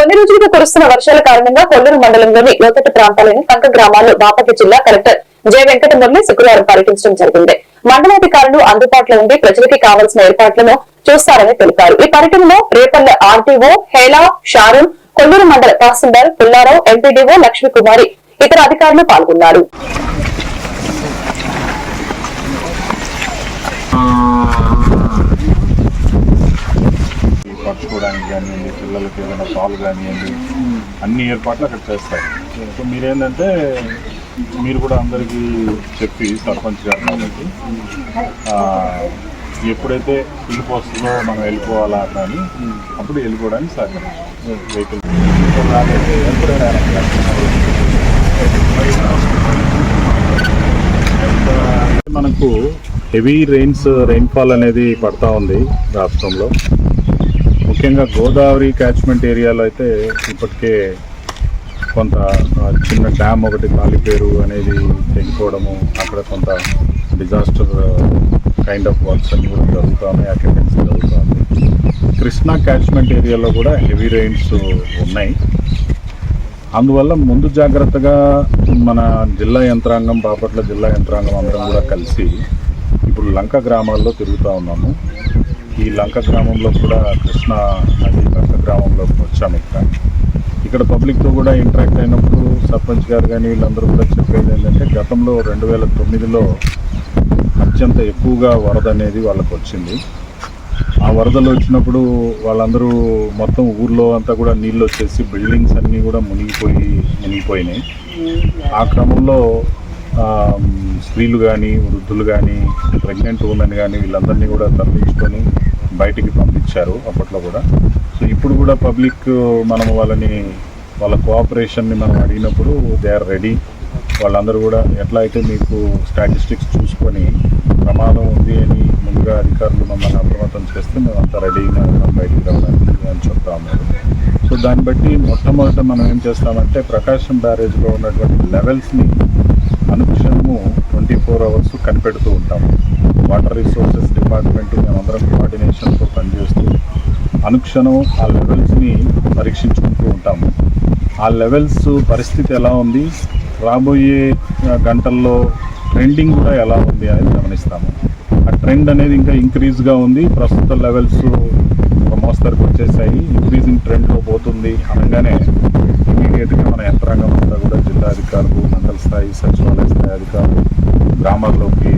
కొన్ని రోజులుగా కురుస్తున్న వర్షాల కారణంగా కొల్లూరు మండలంలోని లోతట్టు ప్రాంతాలని పక్క గ్రామాల్లో బాపట్ల జిల్లా కలెక్టర్ జె వెంకట మురళి శుక్రవారం పర్యటించడం జరిగింది. మండలాధికారులు అందుబాటులో ఉండి ప్రజలకి కావాల్సిన ఏర్పాట్లను చూస్తారని తెలిపారు. ఈ పర్యటనలో రేపల్ల ఆర్టీఓ హేలా షారూన్, కొల్లూరు మండల తహసీల్దార్ పుల్లారావు, ఎంపీడీఓ లక్ష్మీకుమారి ఇతర అధికారులు పాల్గొన్నారు. పట్టుకోవడానికి కానివ్వండి, పిల్లలకి ఏదైనా పాలు కానివ్వండి, అన్ని ఏర్పాట్లు అక్కడ చేస్తారు. సో మీరేంటంటే మీరు కూడా అందరికీ చెప్పి సర్పంచ్ గారు కాబట్టి ఎప్పుడైతే పిలుపు వస్తుందో మనం వెళ్ళిపోవాలా కానీ అప్పుడు వెళ్ళిపోవడానికి సహకరించాం. వెహికల్ ఎప్పుడైనా మనకు హెవీ రెయిన్ఫాల్ అనేది పడతా ఉంది రాష్ట్రంలో. ముఖ్యంగా గోదావరి క్యాచ్మెంట్ ఏరియాలో అయితే ఇప్పటికే కొంత చిన్న డ్యామ్ ఒకటి తాలిపేరు అనేది తెగిపోవడము, అక్కడ కొంత డిజాస్టర్ కైండ్ ఆఫ్ వర్క్స్ అన్ని కూడా జరుగుతూ ఉన్నాయి, యాక్టివిటీస్ జరుగుతూ ఉంది. కృష్ణా క్యాచ్మెంట్ ఏరియాలో కూడా హెవీ రెయిన్స్ ఉన్నాయి. అందువల్ల ముందు జాగ్రత్తగా మన జిల్లా యంత్రాంగం, బాపట్ల జిల్లా యంత్రాంగం అందరం కూడా కలిసి ఇప్పుడు లంక గ్రామాల్లో తిరుగుతూ ఉన్నాము. ఈ లంక గ్రామంలో కూడా కృష్ణా నది లంక గ్రామంలోకి వచ్చాము. ఇక్కడ పబ్లిక్తో కూడా ఇంటరాక్ట్ అయినప్పుడు సర్పంచ్ గారు కానీ వీళ్ళందరూ కూడా చెప్పేది ఏంటంటే గతంలో 2009లో అత్యంత ఎక్కువగా వరద అనేది వాళ్ళకు వచ్చింది. ఆ వరదలు వచ్చినప్పుడు వాళ్ళందరూ మొత్తం ఊర్లో అంతా కూడా నీళ్ళు వచ్చేసి బిల్డింగ్స్ అన్నీ కూడా మునిగిపోయినాయి. ఆ క్రమంలో స్త్రీలు కానీ, వృద్ధులు కానీ, ప్రెగ్నెంట్ ఉమెన్ కానీ వీళ్ళందరినీ కూడా తరలించుకొని బయటికి పంపించారు అప్పట్లో కూడా. సో ఇప్పుడు కూడా పబ్లిక్ మనం వాళ్ళ కోఆపరేషన్ని మనం అడిగినప్పుడు దే ఆర్ రెడీ. వాళ్ళందరూ కూడా ఎట్లా అయితే మీకు స్టాటిస్టిక్స్ చూసుకొని ప్రమాదం ఉంది అని ముందుగా అధికారులు మమ్మల్ని అప్రమత్తం చేస్తే మేము అంతా రెడీగా ఉన్నాం బయటికి రావడానికి అని చెప్తా ఉన్నారు. సో దాన్ని బట్టి మొట్టమొదట మనం ఏం చేస్తామంటే ప్రకాశం బ్యారేజ్లో ఉన్నటువంటి లెవెల్స్ని అనుక్షణము 24 hours కనిపెడుతూ ఉంటాము. వాటర్ రిసోర్సెస్ డిపార్ట్మెంట్ మేమందరం కోఆర్డినేషన్తో పనిచేస్తూ అనుక్షణం ఆ లెవెల్స్ని పరీక్షించుకుంటూ ఉంటాము. ఆ లెవెల్స్ పరిస్థితి ఎలా ఉంది, రాబోయే గంటల్లో ట్రెండింగ్ కూడా ఎలా ఉంది అనేది గమనిస్తాము. ఆ ట్రెండ్ అనేది ఇంకా ఇంక్రీజ్గా ఉంది. ప్రస్తుత లెవెల్స్ ఒక మోస్తరుకు వచ్చేసాయి. ఇంక్రీజింగ్ ట్రెండ్లో పోతుంది అనగానే ఇమీడియట్గా మన యంత్రాంగం అంతా కూడా జిల్లా అధికారులు, మండల స్థాయి, సచివాలయ స్థాయి అధికారులు గ్రామాల్లోకి